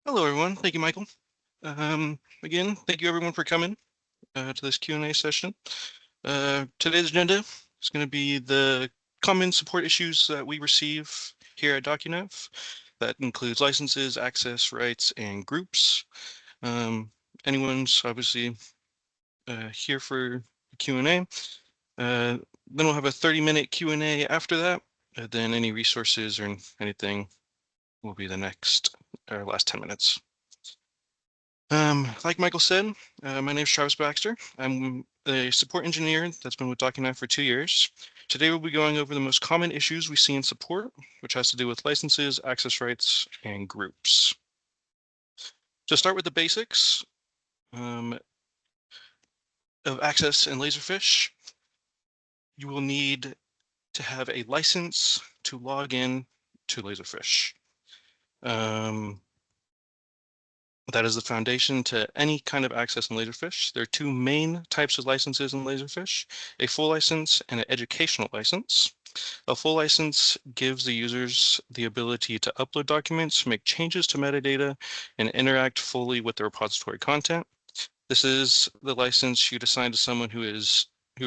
Hello, everyone. Thank you, Michael. Again, thank you everyone for coming to this Q&A session. Today's agenda is going to be the common support issues that we receive here at DocuNav. That includes licenses, access rights, and groups. Anyone's obviously here for Q&A. Then we'll have a 30-minute Q&A after that. Then any resources or anything will be the next last 10 minutes. Like Michael said, my name is Travis Baxter. I'm a support engineer that's been with DocuNav for 2 years. Today we'll be going over the most common issues we see in support, which has to do with licenses, access rights, and groups. To start with the basics of access and Laserfish, you will need to have a license to log in to Laserfish. That is the foundation to any kind of access in Laserfish. There are two main types of licenses in Laserfish, a full license and an educational license. A full license gives the users the ability to upload documents, make changes to metadata, and interact fully with the repository content. This is the license you'd assign to someone who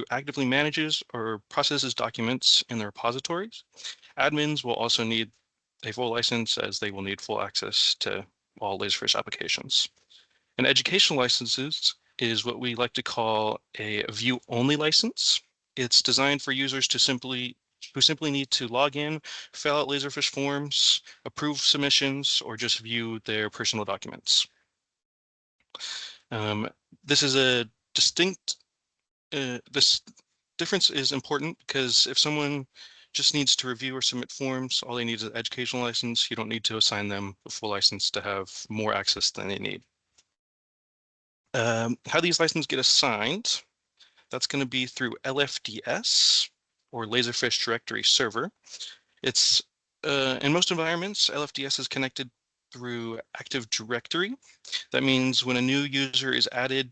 actively manages or processes documents in the repositories. Admins will also need a full license as they will need full access to all Laserfish applications. An educational license is what we like to call a view-only license. It's designed for users who simply need to log in, fill out Laserfish forms, approve submissions, or just view their personal documents. This is a distinct, this difference is important because if someone just needs to review or submit forms, all they need is an educational license. You don't need to assign them a full license to have more access than they need. How these licenses get assigned, that's going to be through LFDS or Laserfish Directory Server. It's in most environments, LFDS is connected through Active Directory. That means when a new user is added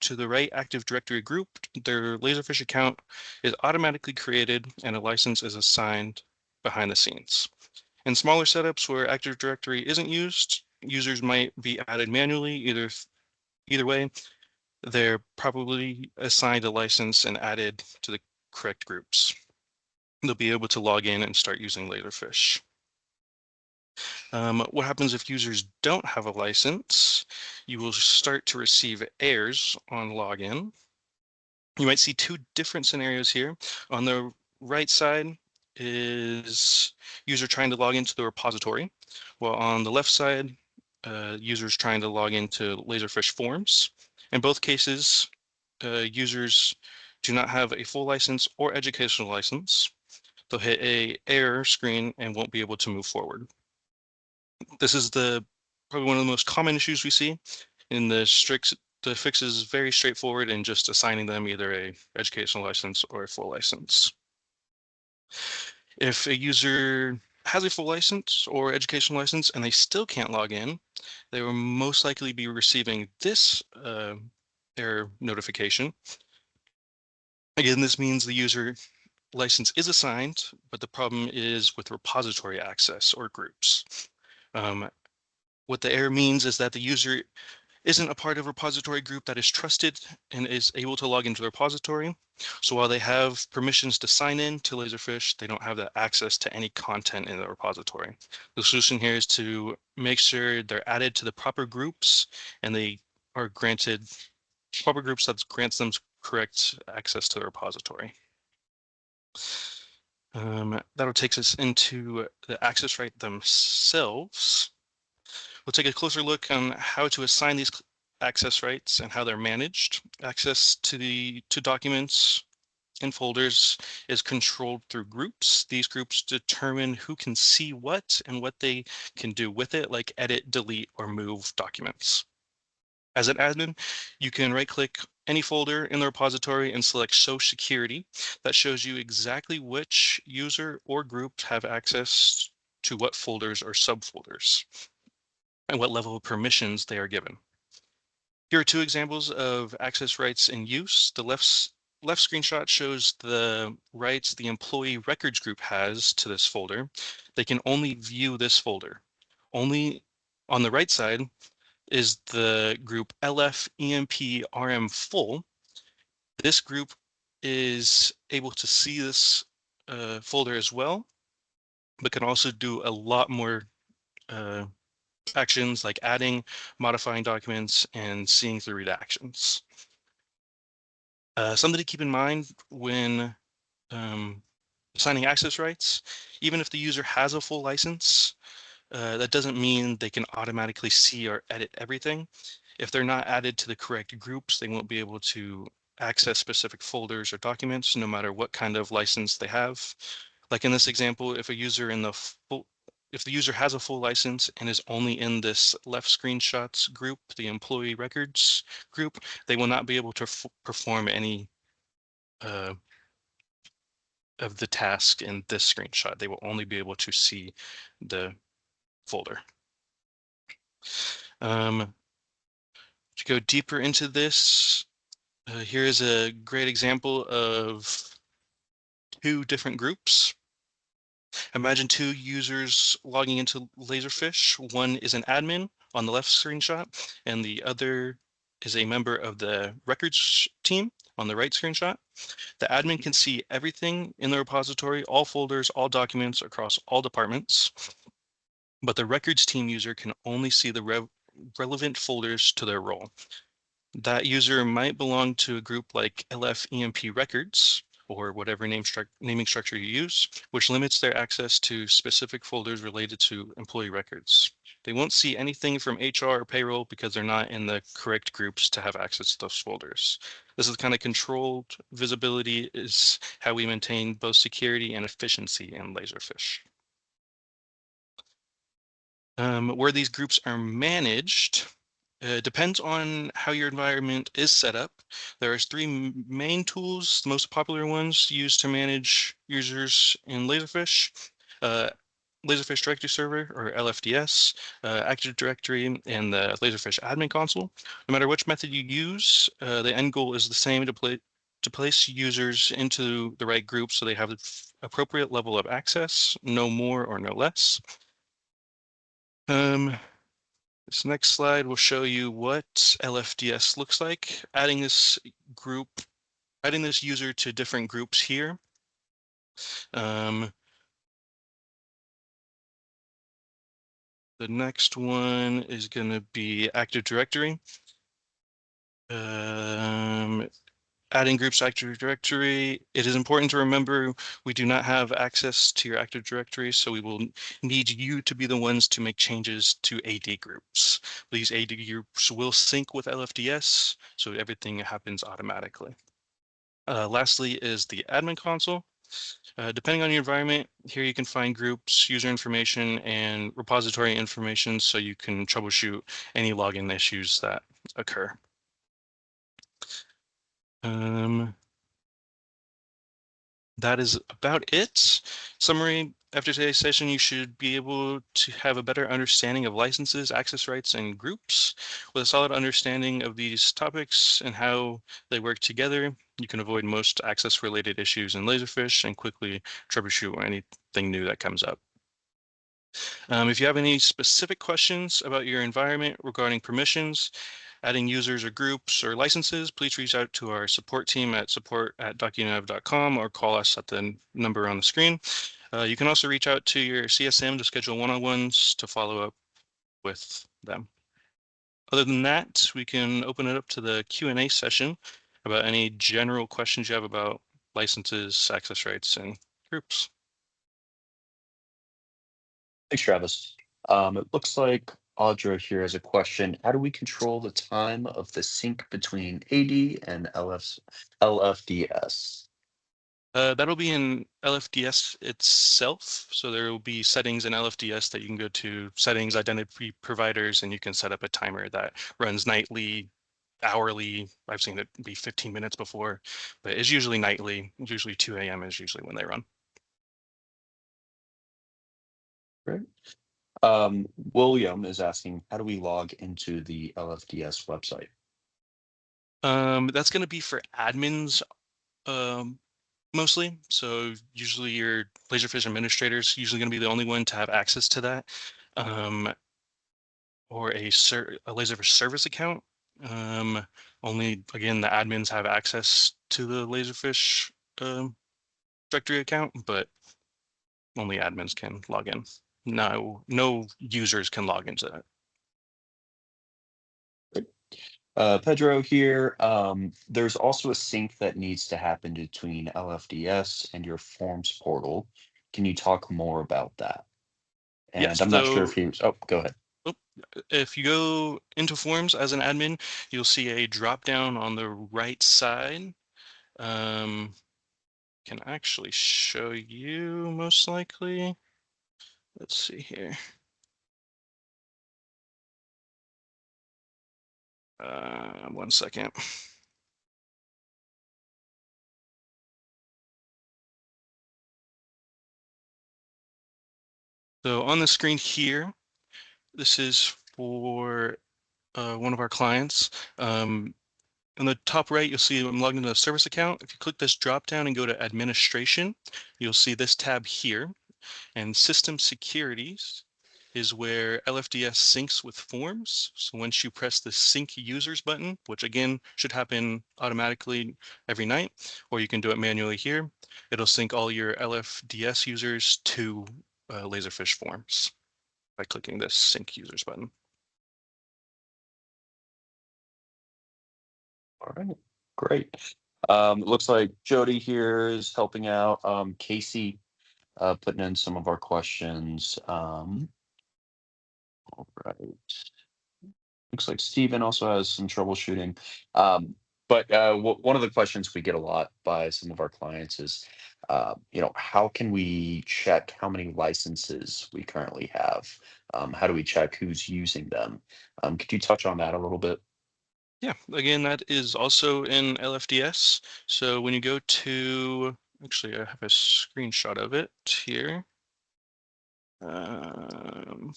to the right Active Directory group, their Laserfish account is automatically created and a license is assigned behind the scenes. In smaller setups where Active Directory isn't used, users might be added manually. Either way, they're probably assigned a license and added to the correct groups. They'll be able to log in and start using Laserfish. What happens if users don't have a license? You will start to receive errors on login. You might see two different scenarios here. On the right side is user trying to log into the repository, while on the left side, users trying to log into Laserfish forms. In both cases, users do not have a full license or educational license. They'll hit a error screen and won't be able to move forward. This is probably one of the most common issues we see. In the fix is very straightforward and just assigning them either a educational license or a full license. If a user has a full license or educational license and they still can't log in, they will most likely be receiving this error notification. Again, this means the user license is assigned, but the problem is with repository access or groups. What the error means is that the user isn't a part of a repository group that is trusted and is able to log into the repository. So while they have permissions to sign in to Laserfish, they don't have the access to any content in the repository. The solution here is to make sure they're added to the proper groups and they are granted proper groups that grants them correct access to the repository. That'll take us into the access right themselves. We'll take a closer look on how to assign these access rights and how they're managed. Access to documents and folders is controlled through groups. These groups determine who can see what and what they can do with it, like edit, delete, or move documents. As an admin, you can right-click any folder in the repository and select Show Security. That shows you exactly which user or group have access to what folders or subfolders and what level of permissions they are given. Here are two examples of access rights in use. The left screenshot shows the rights the employee records group has to this folder. They can only view this folder. Only On the right side is the group LF full. This group is able to see this folder as well, but can also do a lot more actions like adding, modifying documents, and seeing through read actions. Something to keep in mind when assigning access rights, even if the user has a full license, that doesn't mean they can automatically see or edit everything. If they're not added to the correct groups, they won't be able to access specific folders or documents, no matter what kind of license they have. Like in this example, if if the user has a full license and is only in this left screenshots group, the employee records group, they will not be able to perform any uh, of the task in this screenshot. They will only be able to see the folder. To go deeper into this, here is a great example of two different groups. Imagine two users logging into Laserfish. One is an admin on the left screenshot, and the other is a member of the records team on the right screenshot. The admin can see everything in the repository, all folders, all documents across all departments, but the records team user can only see the relevant folders to their role. That user might belong to a group like LFEMP records or whatever naming structure you use, which limits their access to specific folders related to employee records. They won't see anything from HR or payroll because they're not in the correct groups to have access to those folders. This is kind of controlled visibility is how we maintain both security and efficiency in Laserfish. Where these groups are managed depends on how your environment is set up. There are three main tools, the most popular ones used to manage users in Laserfish. Uh, Laserfish Directory Server, or LFDS, Active Directory, and the Laserfish Admin Console. No matter which method you use, the end goal is the same, to place users into the right group so they have the appropriate level of access, no more or no less. This next slide will show you what LFDS looks like. Adding this user to different groups here. The next one is going to be Active Directory. Adding groups to Active Directory. It is important to remember we do not have access to your Active Directory, so we will need you to be the ones to make changes to AD groups. These AD groups will sync with LFDS, so everything happens automatically. Lastly is the admin console. Depending on your environment, here you can find groups, user information, and repository information so you can troubleshoot any login issues that occur. That is about it. Summary, after today's session, you should be able to have a better understanding of licenses, access rights, and groups. With a solid understanding of these topics and how they work together, you can avoid most access-related issues in Laserfish and quickly troubleshoot anything new that comes up. If you have any specific questions about your environment regarding permissions, adding users or groups or licenses, please reach out to our support team at support@docunav.com or call us at the number on the screen. You can also reach out to your CSM to schedule one-on-ones to follow up with them. Other than that, we can open it up to the Q&A session about any general questions you have about licenses, access rights, and groups. Thanks, Travis. It looks like Audra here has a question. How do we control the time of the sync between AD and LFDS? That'll be in LFDS itself. So there will be settings in LFDS that you can go to, settings, identity providers, and you can set up a timer that runs nightly, hourly. I've seen it be 15 minutes before, but it's usually nightly. Usually 2 a.m. is usually when they run. Great. William is asking, how do we log into the LFDS website? That's going to be for admins mostly. So usually your Laserfish administrators usually going to be the only one to have access to that. or a Laserfish service account. Um, Only again the admins have access to the Laserfish directory account, but only admins can log in. No users can log into that. Pedro here. There's also a sync that needs to happen between LFDS and your forms portal. Can you talk more about that? And Yes, I'm not sure if so he was, oh, go ahead. oh, if you go into Forms as an admin, you'll see a drop down on the right side. Um, can actually show you most likely. Let's see here. 1 second. So on the screen here, this is for one of our clients. On the top right, you'll see I'm logged into a service account. If you click this drop down and go to administration, you'll see this tab here. And system securities is where LFDS syncs with forms. So once you press the sync users button, which again should happen automatically every night, or you can do it manually here, it'll sync all your LFDS users to Laserfish forms by clicking this sync users button. All right, great. It looks like Jody here is helping out. Casey putting in some of our questions. All right. Looks like Steven also has some troubleshooting. But one of the questions we get a lot by some of our clients is, how can we check how many licenses we currently have? How do we check who's using them? Could you touch on that a little bit? Yeah, again, that is also in LFDS. So when you go to, actually, I have a screenshot of it here. Um,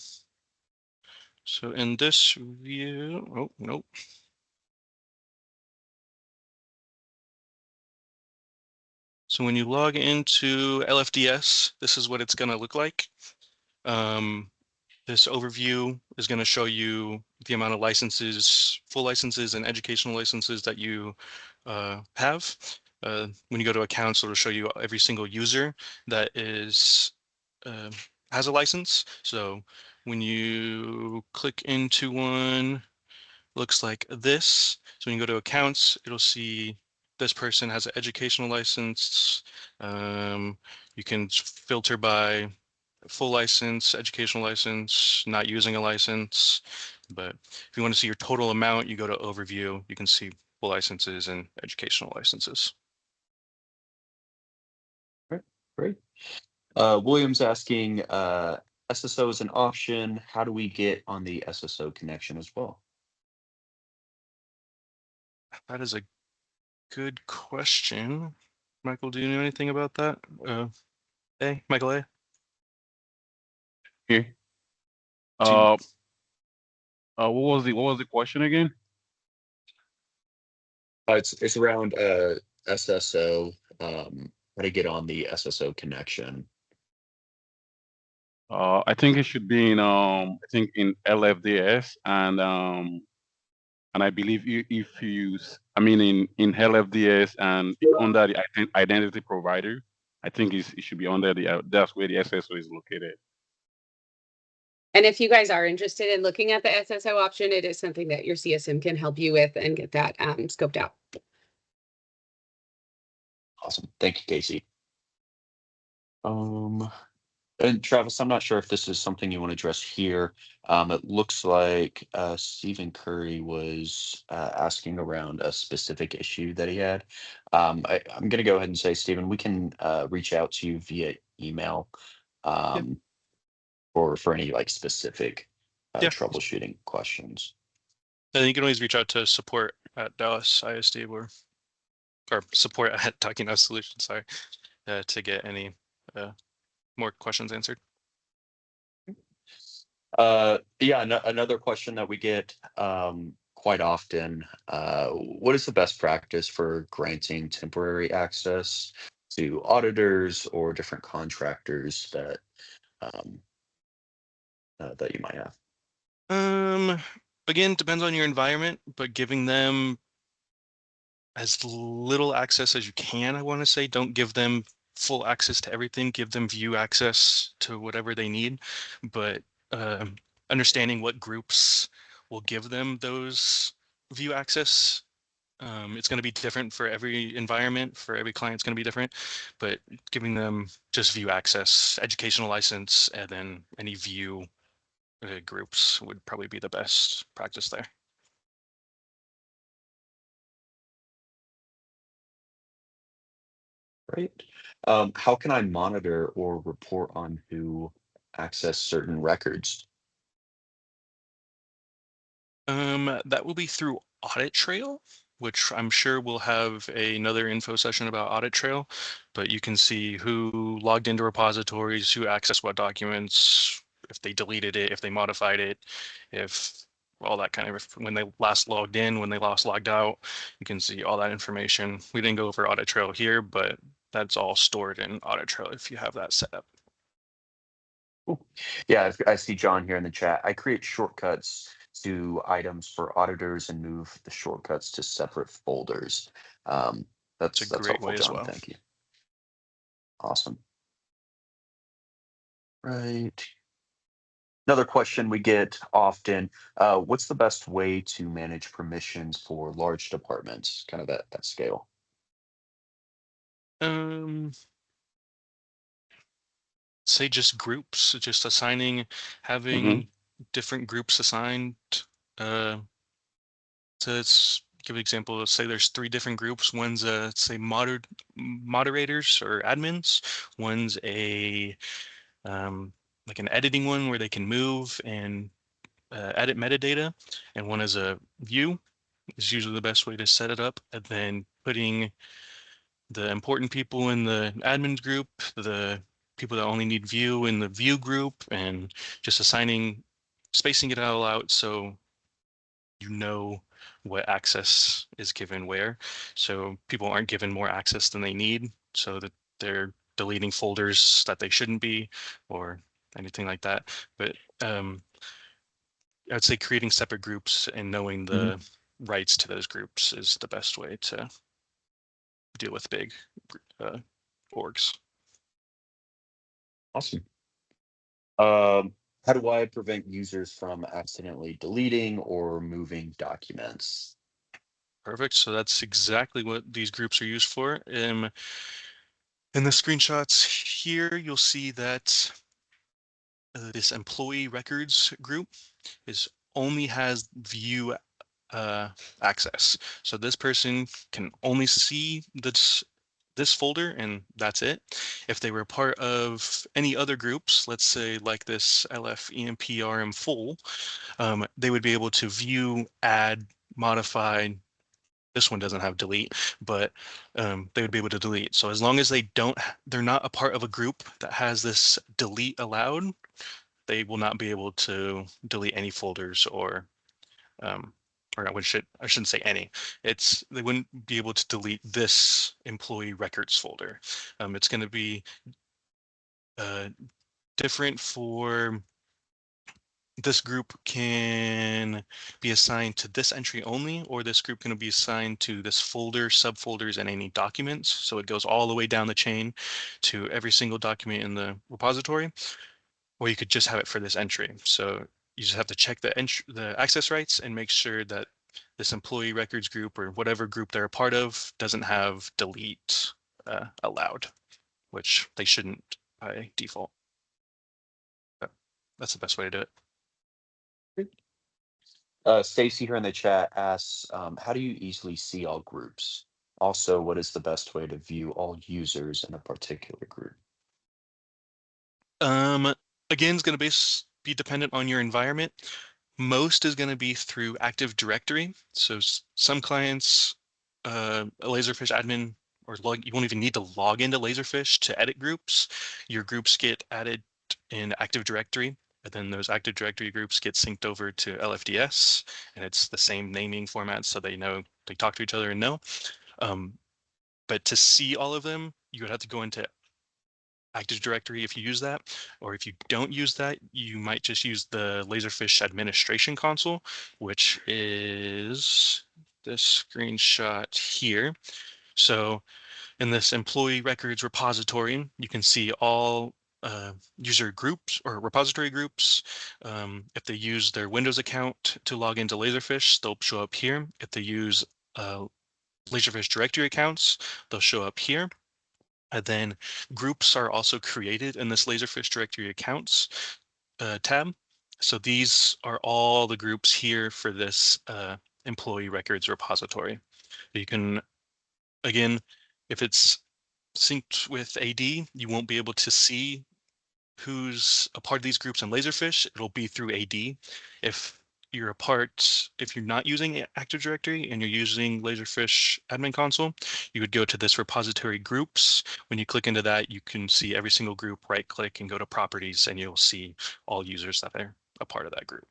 so in this view, oh, nope. So when you log into LFDS, this is what it's going to look like. Um, This overview is going to show you the amount of licenses, full licenses and educational licenses that you have. When you go to accounts, it'll show you every single user that is uh, has a license. So when you click into one, looks like this. So when you go to accounts, it'll see this person has an educational license. Um, you can filter by full license, educational license, not using a license. But if you want to see your total amount, you go to overview. You can see full licenses and educational licenses. Right, great. William's asking, SSO is an option. How do we get on the SSO connection as well? That is a good question. Michael, do you know anything about that? Michael A. Here. Do you, Uh, what was the question again? It's around SSO. How to get on the SSO connection. I think it should be in I think in LFDS and I believe if you use I mean in LFDS and under the identity provider, I think it should be under the that's where the SSO is located. And if you guys are interested in looking at the SSO option, it is something that your CSM can help you with and get that scoped out. Awesome. Thank you, Casey. Um, and Travis, I'm not sure if this is something you want to address here. It looks like Stephen Curry was asking around a specific issue that he had. I'm going to go ahead and say, Stephen, we can reach out to you via email yeah, um, for any like specific yeah. troubleshooting questions. And you can always reach out to support at Dallas ISD or support at Talking Out Solutions, sorry, to get any more questions answered. Yeah, another question that we get quite often, what is the best practice for granting temporary access to auditors or different contractors that that you might have? Again, depends on your environment, but giving them as little access as you can, I want to say. Don't give them full access to everything. Give them view access to whatever they need, but um, understanding what groups will give them those view access. It's going to be different for every environment, for every client, it's going to be different, but giving them just view access, educational license, and then any view groups would probably be the best practice there. Right. How can I monitor or report on who access certain records? That will be through Audit Trail, which I'm sure we'll have another info session about Audit Trail, but you can see who logged into repositories, who accessed what documents, if they deleted it, if they modified it, if all that kind of, when they last logged in, when they last logged out, you can see all that information. We didn't go over Audit Trail here, but that's all stored in Audit Trail if you have that set up. Cool. Yeah, I see John here in the chat. I create shortcuts to items for auditors and move the shortcuts to separate folders. Um, It's a that's great helpful, way as John. well. Thank you. Awesome. Right. Another question we get often, what's the best way to manage permissions for large departments, kind of that scale? Um, say just groups, just assigning, Hmm. having different groups assigned. Uh, so let's give an example. Let's say there's 3 different groups. One's say moderators or admins. One's a like an editing one where they can move and edit metadata, and one is a view. Is usually the best way to set it up, and then putting the important people in the admin group, the people that only need view in the view group, and just assigning, spacing it all out so you know what access is given where. So people aren't given more access than they need, so that they're deleting folders that they shouldn't be or anything like that. But I'd say creating separate groups and knowing Mhm. the rights to those groups is the best way to deal with big uh, orgs. Awesome. How do I prevent users from accidentally deleting or moving documents? Perfect. So that's exactly what these groups are used for. In the screenshots here, you'll see that this employee records group is only has view access. So this person can only see this folder and that's it. If they were part of any other groups, let's say like this LF EMP RM full, they would be able to view, add, modify. This one doesn't have delete, but they would be able to delete. So as long as they're not a part of a group that has this delete allowed, they will not be able to delete any folders um, or I shouldn't say any. They wouldn't be able to delete this employee records folder. It's going to be uh, different for this group can be assigned to this entry only, or this group can be assigned to this folder, subfolders, and any documents. So it goes all the way down the chain to every single document in the repository, or you could just have it for this entry. So you just have to check the access rights and make sure that this employee records group or whatever group they're a part of doesn't have delete allowed, which they shouldn't by default. But that's the best way to do it. Stacy here in the chat asks, how do you easily see all groups? Also, what is the best way to view all users in a particular group? Um, Again, it's going to be dependent on your environment. Most is going to be through Active Directory. So some clients, a Laserfish admin, you won't even need to log into Laserfish to edit groups. Your groups get added in Active Directory, and then those Active Directory groups get synced over to LFDS, and it's the same naming format, so they talk to each other and know. But to see all of them, you would have to go into Active Directory if you use that, or if you don't use that, you might just use the Laserfish administration console, which is this screenshot here. So in this employee records repository, you can see all user groups or repository groups. If they use their Windows account to log into Laserfish, they'll show up here. If they use Laserfish directory accounts, they'll show up here. And then groups are also created in this Laserfish directory accounts tab. So these are all the groups here for this employee records repository. You can, again, if it's synced with AD, you won't be able to see who's a part of these groups in Laserfish. It'll be through AD. If you're not using Active Directory and you're using Laserfish admin console, you would go to this repository groups. When you click into that, you can see every single group, right click and go to properties, and you'll see all users that are a part of that group.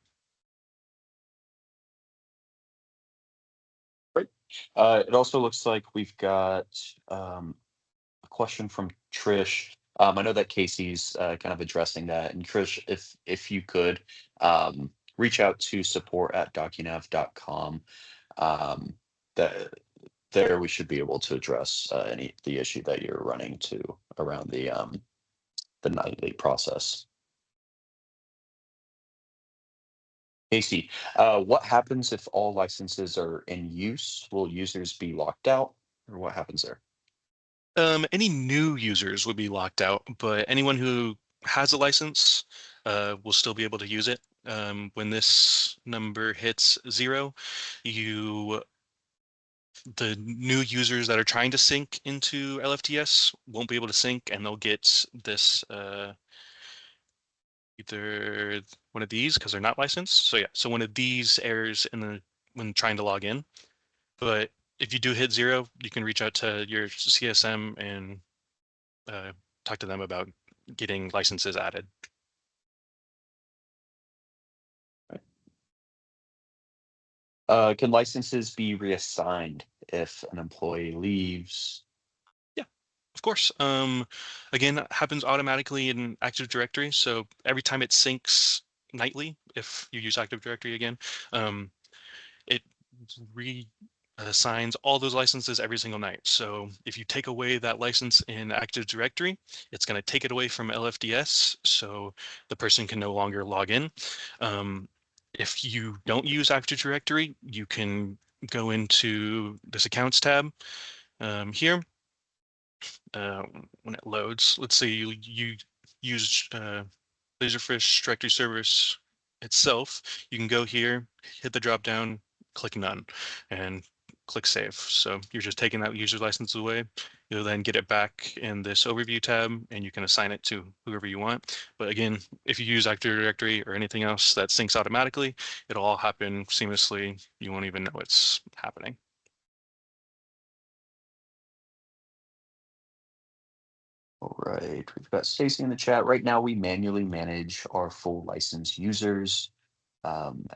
Great. It also looks like we've got a question from Trish. I know that Casey's kind of addressing that. And Trish, if you could reach out to support@docunav.com. That there we should be able to address the issue that you're running to around the nightly process. Casey, what happens if all licenses are in use? Will users be locked out, or what happens there? Any new users would be locked out, but anyone who has a license will still be able to use it. When this number hits 0, the new users that are trying to sync into LFTS won't be able to sync, and they'll get this either one of these because they're not licensed. So yeah, so one of these errors when trying to log in. But if you do hit 0, you can reach out to your CSM and talk to them about getting licenses added. Can licenses be reassigned if an employee leaves? Yeah, of course. Again, that happens automatically in Active Directory. So every time it syncs nightly, if you use Active Directory again, it reassigns all those licenses every single night. So if you take away that license in Active Directory, it's going to take it away from LFDS, so the person can no longer log in. If you don't use Active Directory, you can go into this accounts tab here. When it loads, let's say you use Laserfish directory service itself, you can go here, hit the drop down, click none, and click save. So you're just taking that user license away. You'll then get it back in this overview tab, and you can assign it to whoever you want. But again, if you use Active Directory or anything else that syncs automatically, it'll all happen seamlessly. You won't even know it's happening. All right, we've got Stacy in the chat. Right now, we manually manage our full license users.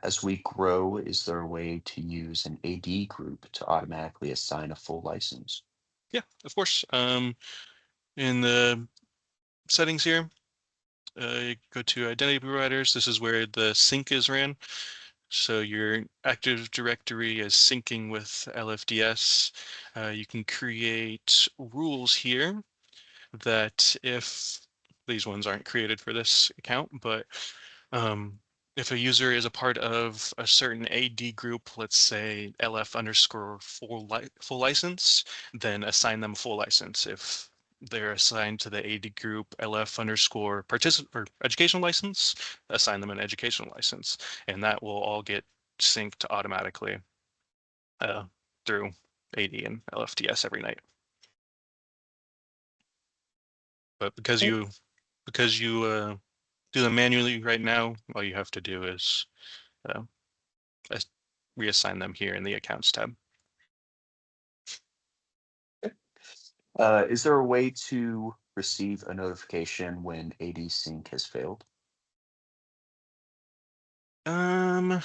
As we grow, is there a way to use an AD group to automatically assign a full license? Yeah, of course. In the settings here, go to identity providers. This is where the sync is ran. So your Active Directory is syncing with LFDS. You can create rules here that if these ones aren't created for this account, but if a user is a part of a certain AD group, let's say LF underscore full license, then assign them full license. If they're assigned to the AD group LF underscore or educational license, assign them an educational license, and that will all get synced automatically through AD and LFTS every night. But because you do them manually right now, all you have to do is uh, reassign them here in the accounts tab. Is there a way to receive a notification when AD sync has failed? That's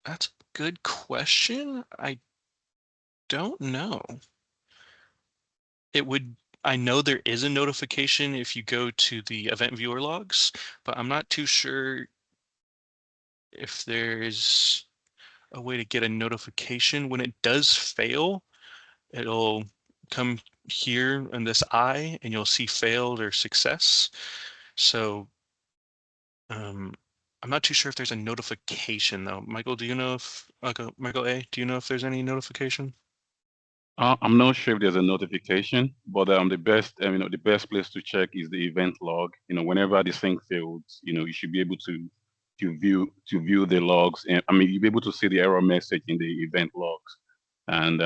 a good question. I don't know. It would I know there is a notification if you go to the event viewer logs, but I'm not too sure if there's a way to get a notification when it does fail. It'll come here in this eye and you'll see failed or success. So I'm not too sure if there's a notification though. Michael, do you know if Michael A, do you know if there's any notification? I'm not sure if there's a notification, but the best, the best place to check is the event log. Whenever the sync fails, you should be able to view the logs, and you'll be able to see the error message in the event logs. And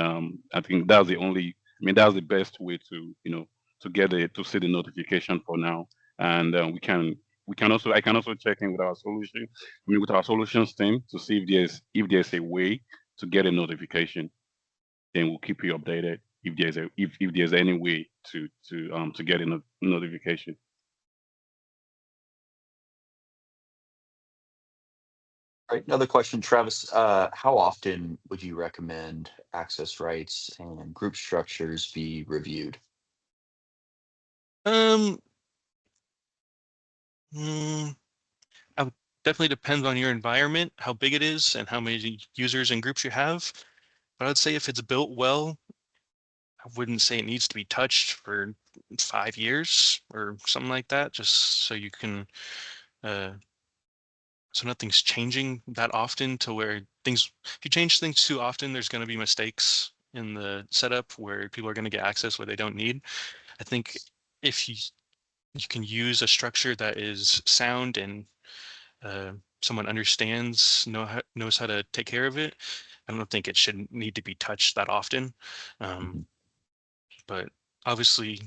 I think that's the only, that's the best way to to see the notification for now. And we can also I can also check in with our solution, with our solutions team to see if there's a way to get a notification, then we'll keep you updated if there's any way to get a notification. Right. Another question, Travis. How often would you recommend access rights and group structures be reviewed? Um, mm, I would definitely depends on your environment, how big it is, and how many users and groups you have. But I'd say if it's built well, I wouldn't say it needs to be touched for 5 years or something like that, just so you can uh so nothing's changing that often to where if you change things too often, there's going to be mistakes in the setup where people are going to get access where they don't need. I think if you can use a structure that is sound and uh, someone knows how to take care of it, I don't think it should need to be touched that often. Um, Mhm. but obviously,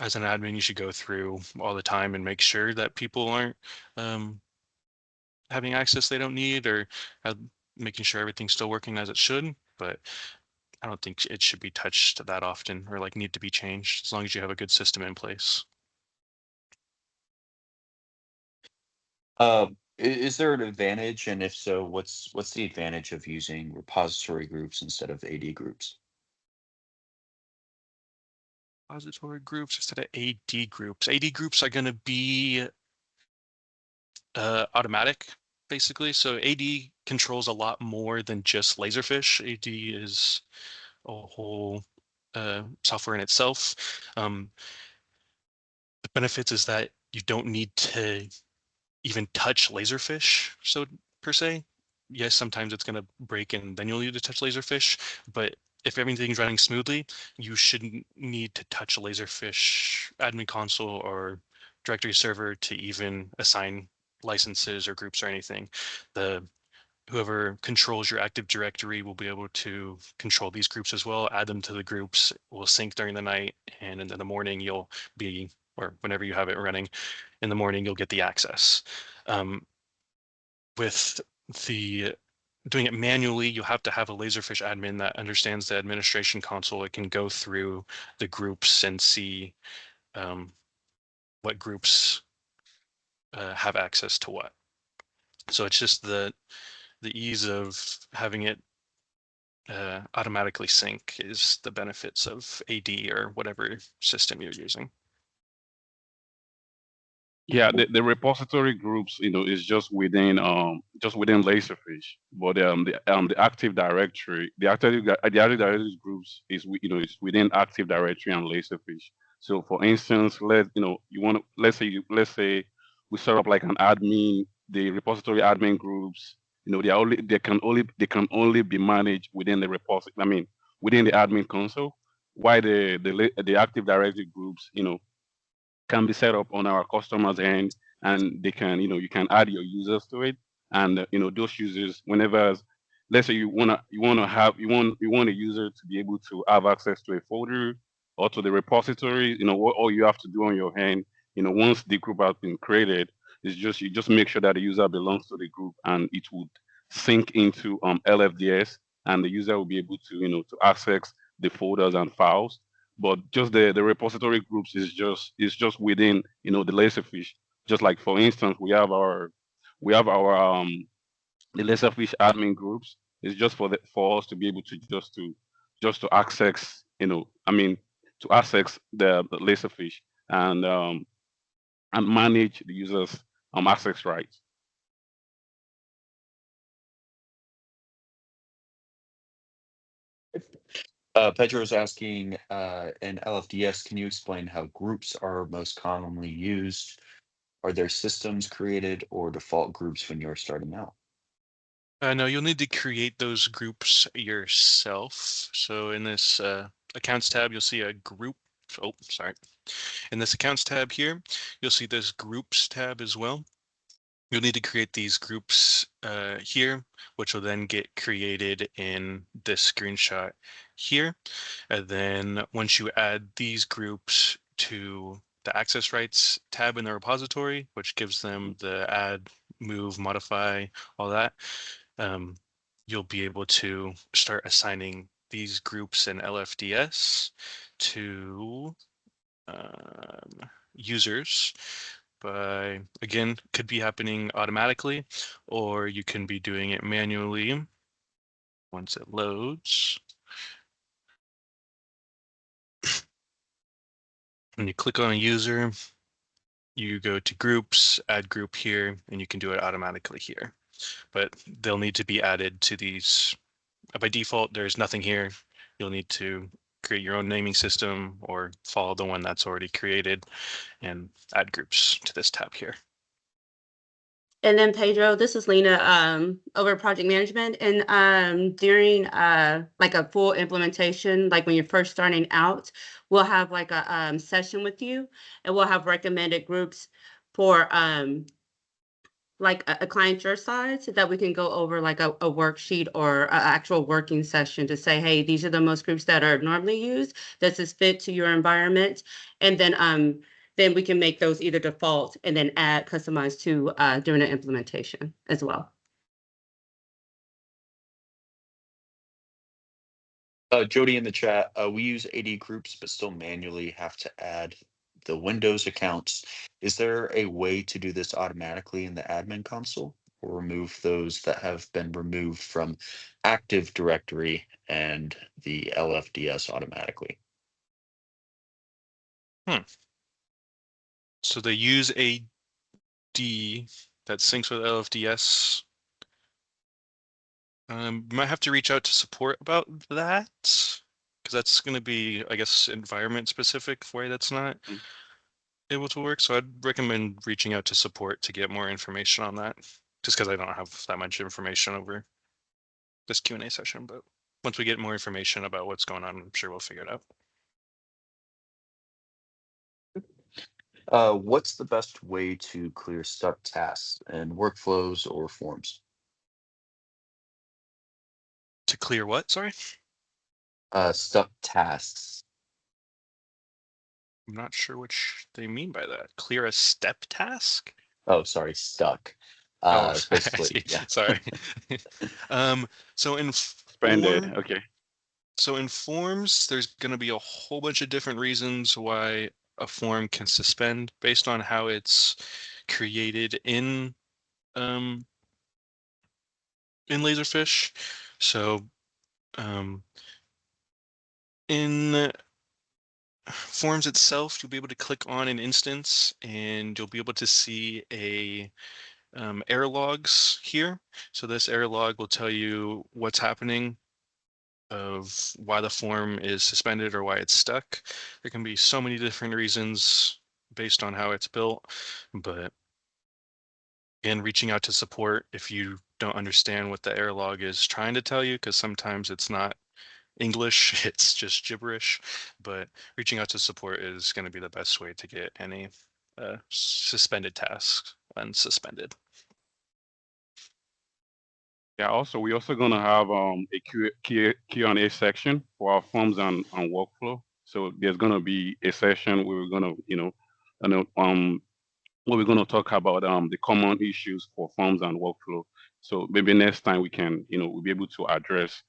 as an admin, you should go through all the time and make sure that people aren't um, having access they don't need, or uh, making sure everything's still working as it should. But I don't think it should be touched that often or like need to be changed as long as you have a good system in place. Is there an advantage, and if so, what's the advantage of using repository groups instead of AD groups? Repository groups instead of AD groups. AD groups are going to be automatic, basically. So AD controls a lot more than just Laserfish. AD is a whole software in itself. Um, the benefits is that you don't need to even touch Laserfish, so per se. Yes, sometimes it's going to break and then you'll need to touch Laserfish, but if everything's running smoothly, you shouldn't need to touch Laserfish admin console or directory server to even assign licenses or groups or anything. The Whoever controls your Active Directory will be able to control these groups as well, add them to the groups, will sync during the night, and in the morning you'll be, or whenever you have it running, in the morning you'll get the access. Um, with the doing it manually, you have to have a Laserfish admin that understands the administration console. It can go through the groups and see um, what groups have access to what. So it's just the ease of having it automatically sync is the benefits of AD or whatever system you're using. Yeah, the repository groups, is just within Laserfish, but the Active Directory, the Active Directory groups is within Active Directory and Laserfish. So, for instance, let's say we set up like an admin, the repository admin groups. They can only be managed within the repository. Within the admin console, while the Active Directory groups, can be set up on our customers end, and you can add your users to it, and those users, whenever, let's say you want a user to be able to have access to a folder or to the repository. What all you have to do on your end, once the group has been created, is you just make sure that the user belongs to the group, and it would sync into LFDS, and the user will be able to access the folders and files. But just the repository groups is just within the Laserfish. Just like, for instance, we have our the Laserfish admin groups. Is just for us to be able to just to access, to access the laserfish and manage the user's access rights. Pedro is asking, in LFDS, can you explain how groups are most commonly used? Are there systems created or default groups when you're starting out? No, you'll need to create those groups yourself. So in this accounts tab, you'll see a group. Oh, sorry. In this accounts tab here, you'll see this groups tab as well. You'll need to create these groups here, which will then get created in this screenshot here. And then once you add these groups to the access rights tab in the repository, which gives them the add, move, modify, all that, you'll be able to start assigning these groups in LFDS to users by, again, could be happening automatically, or you can be doing it manually once it loads. When you click on a user, you go to groups, add group here, and you can do it automatically here. But they'll need to be added to these. By default, there's nothing here. You'll need to create your own naming system or follow the one that's already created and add groups to this tab here. And then Pedro, this is Lena over project management. And during like a full implementation, like when you're first starting out, we'll have like a session with you, and we'll have recommended groups for like a client your size, so that we can go over like a worksheet or an actual working session to say, hey, these are the most groups that are normally used. This is fit to your environment. And then we can make those either default and then add customize to during the implementation as well. Jody in the chat, we use AD groups, but still manually have to add the Windows accounts. Is there a way to do this automatically in the admin console, or remove those that have been removed from Active Directory and the LFDS automatically? So they use AD that syncs with LFDS. Might have to reach out to support about that, because that's going to be, I guess, environment specific way that's not able to work. So I'd recommend reaching out to support to get more information on that, just because I don't have that much information over this Q&A session. But once we get more information about what's going on, I'm sure we'll figure it out. What's the best way to clear stuck tasks and workflows or forms? To clear what? Sorry? Stuck tasks. I'm not sure which they mean by that. Clear a step task? Oh, sorry, stuck. Oh, I Basically, see. yeah. Sorry. So in Suspended. Okay. So in forms, there's going to be a whole bunch of different reasons why a form can suspend based on how it's created in Laserfish. So in forms itself, you'll be able to click on an instance and you'll be able to see a error logs here. So this error log will tell you what's happening, of why the form is suspended or why it's stuck. There can be so many different reasons based on how it's built, but again, reaching out to support if you don't understand what the error log is trying to tell you, because sometimes it's not English, it's just gibberish, but reaching out to support is going to be the best way to get any suspended tasks unsuspended. Yeah. Also, we're also gonna have a Q&A section for our forms and workflow. So there's gonna be a session where we're gonna, where we're gonna talk about the common issues for forms and workflow. So maybe next time we can, we'll be able to address,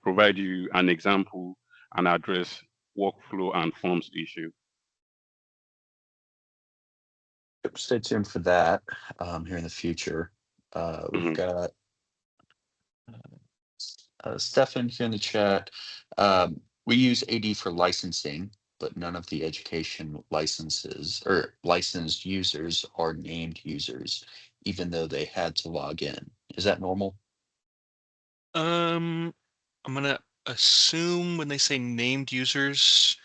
provide you an example and address workflow and forms issue. Stay tuned for that here in the future. We've got Stefan here in the chat. We use AD for licensing, but none of the education licenses or licensed users are named users, even though they had to log in. Is that normal? I'm gonna assume when they say named users,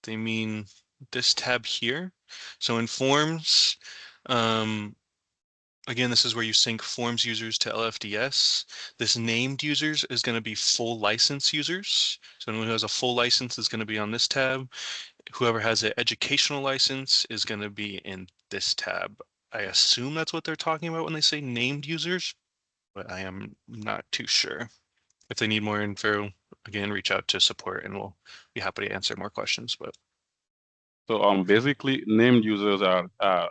they mean this tab here. So in forms, um, again, this is where you sync forms users to LFDS. This named users is going to be full license users. So anyone who has a full license is going to be on this tab. Whoever has an educational license is going to be in this tab. I assume that's what they're talking about when they say named users, but I am not too sure. If they need more info, again, reach out to support and we'll be happy to answer more questions. But So basically named users are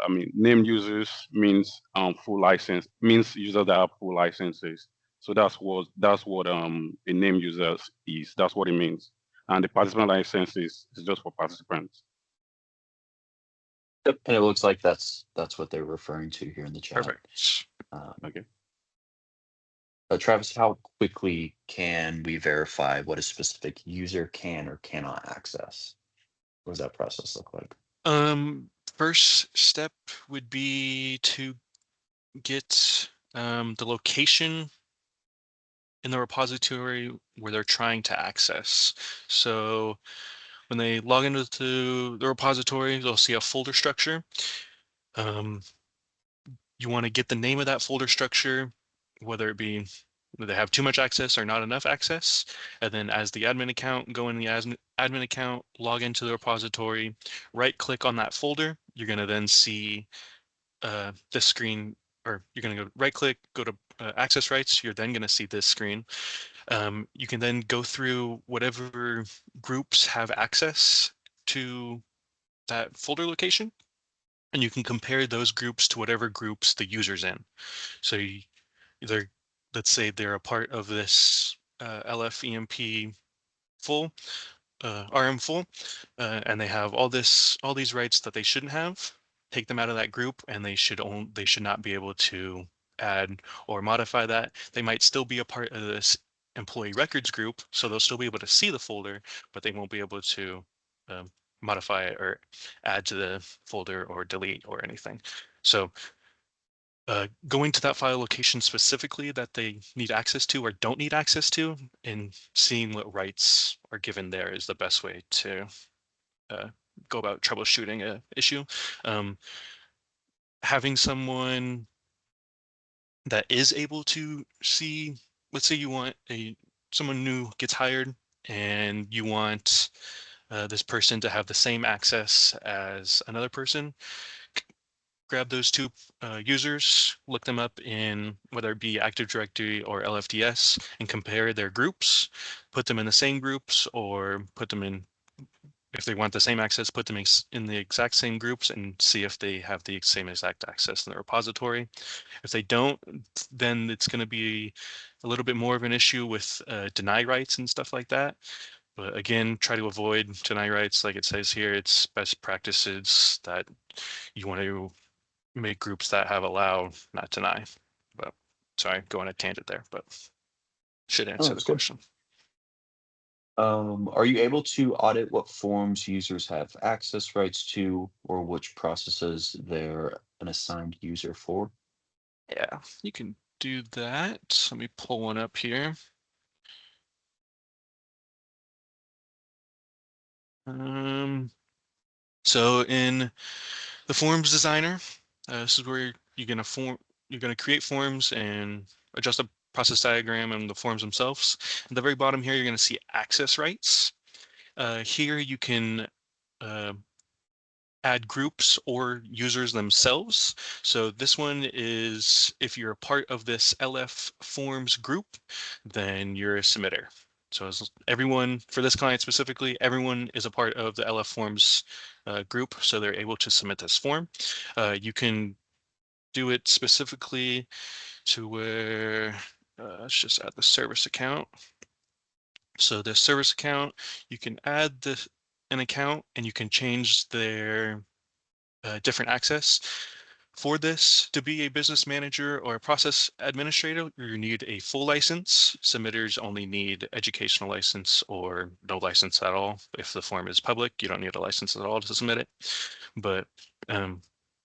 named users means full license, means users that have full licenses. So that's what a named user is. That's what it means. And the participant license is just for participants. Yep. And it looks like that's what they're referring to here in the chat. perfect. Um, Okay. Travis, how quickly can we verify what a specific user can or cannot access? What does that process look like? First step would be to get the location in the repository where they're trying to access. So when they log into the repository, they'll see a folder structure. You want to get the name of that folder structure, whether it be they have too much access or not enough access. And then as the admin account, go in the admin account, log into the repository, right click on that folder. You're going to then see this screen, or you're going to go right click, go to access rights. You're then going to see this screen. You can then go through whatever groups have access to that folder location, and you can compare those groups to whatever groups the user's in. So they're, let's say they're a part of this LFEMP full, RM full, and they have all these rights that they shouldn't have. Take them out of that group, and they should not be able to add or modify that. They might still be a part of this employee records group, so they'll still be able to see the folder, but they won't be able to modify it or add to the folder or delete or anything. So going to that file location specifically that they need access to or don't need access to, and seeing what rights are given there is the best way to go about troubleshooting a issue. Having someone that is able to see, let's say you want someone new gets hired and you want this person to have the same access as another person. Grab those two users, look them up in whether it be Active Directory or LFDS, and compare their groups, put them in the same groups, or put them in, if they want the same access, put them in the exact same groups and see if they have the same exact access in the repository. If they don't, then it's going to be a little bit more of an issue with deny rights and stuff like that. But again, try to avoid deny rights. Like it says here, it's best practices that you want to make groups that have allow, not deny. But sorry, go on a tangent there, but should Oh, answer the that's good. question. Are you able to audit what forms users have access rights to or which processes they're an assigned user for? Yeah, you can do that. Let me pull one up here. So in the forms designer, this is where you're gonna create forms and adjust the process diagram and the forms themselves. At the very bottom here, you're gonna see access rights. Here you can uh, add groups or users themselves. So this one is, if you're a part of this LF forms group, then you're a submitter. So as everyone, for this client specifically, everyone is a part of the LF forms group, so they're able to submit this form. You can do it specifically to where, let's just add the service account. So the service account, you can add an account and you can change their different access. For this to be a business manager or a process administrator, you need a full license. Submitters only need educational license or no license at all. If the form is public, you don't need a license at all to submit it. But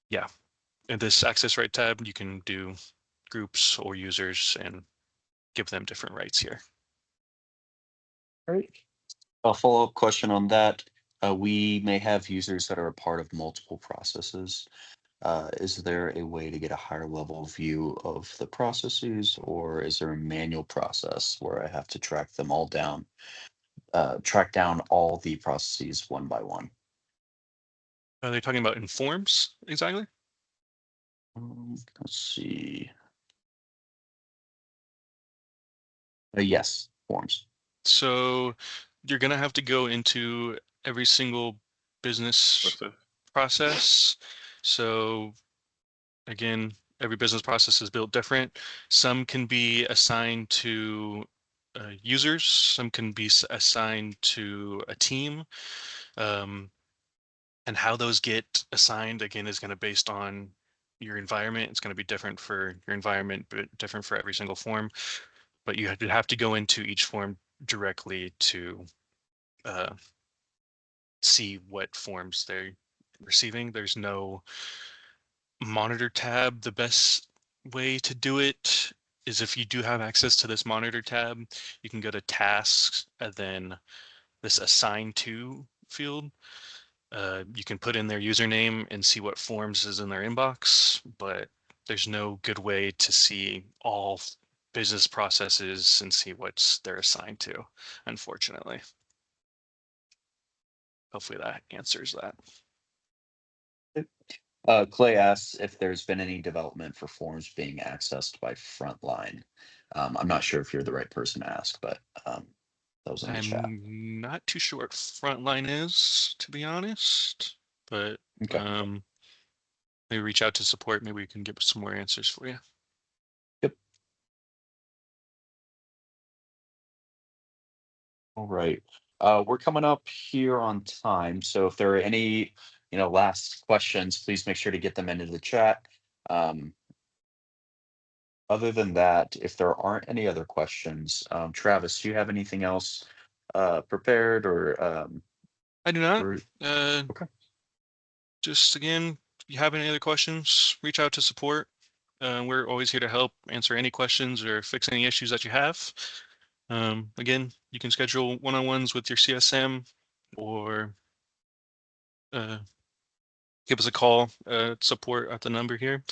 yeah, in this access right tab, you can do groups or users and give them different rights here. All right. A follow-up question on that. We may have users that are a part of multiple processes. Is there a way to get a higher level view of the processes, or is there a manual process where I have to track them all down, track down all the processes one by one? Are they talking about in forms exactly? Let's see. Yes, forms. So you're gonna have to go into every single business Process. process. So again, every business process is built different. Some can be assigned to users, some can be assigned to a team. And how those get assigned again is going to based on your environment. It's going to be different for your environment, but different for every single form. But you have to go into each form directly to uh, see what forms they're receiving. There's no monitor tab. The best way to do it is if you do have access to this monitor tab, you can go to tasks and then this assign to field. You can put in their username and see what forms is in their inbox, but there's no good way to see all business processes and see what's they're assigned to, unfortunately. Hopefully that answers that. Clay asks if there's been any development for forms being accessed by frontline. I'm not sure if you're the right person to ask, but that was in the chat. I'm not too sure what frontline is, to be honest, but Okay. maybe reach out to support. Maybe we can get some more answers for you. Yep. All right. We're coming up here on time, so if there are any, last questions, please make sure to get them into the chat. Other than that, if there aren't any other questions, Travis, do you have anything else prepared or I do not. or okay. Just again, if you have any other questions, reach out to support. We're always here to help answer any questions or fix any issues that you have. Again, you can schedule one-on-ones with your CSM or give us a call, support at the number here.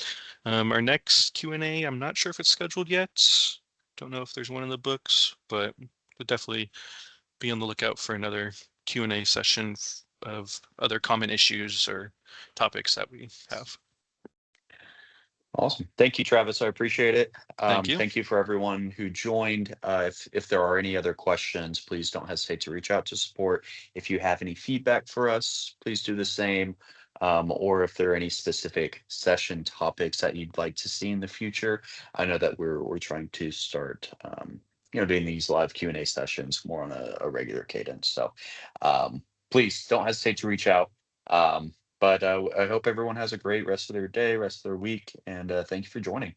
Our next Q&A, I'm not sure if it's scheduled yet. Don't know if there's one in the books, but we'll definitely be on the lookout for another Q&A session of other common issues or topics that we have. Awesome. Thank you, Travis. I appreciate it. Thank you. Thank you for everyone who joined. If there are any other questions, please don't hesitate to reach out to support. If you have any feedback for us, please do the same. Or if there are any specific session topics that you'd like to see in the future, I know that we're trying to start doing these live Q&A sessions more on a regular cadence. So please don't hesitate to reach out. But I hope everyone has a great rest of their day, rest of their week, and thank you for joining.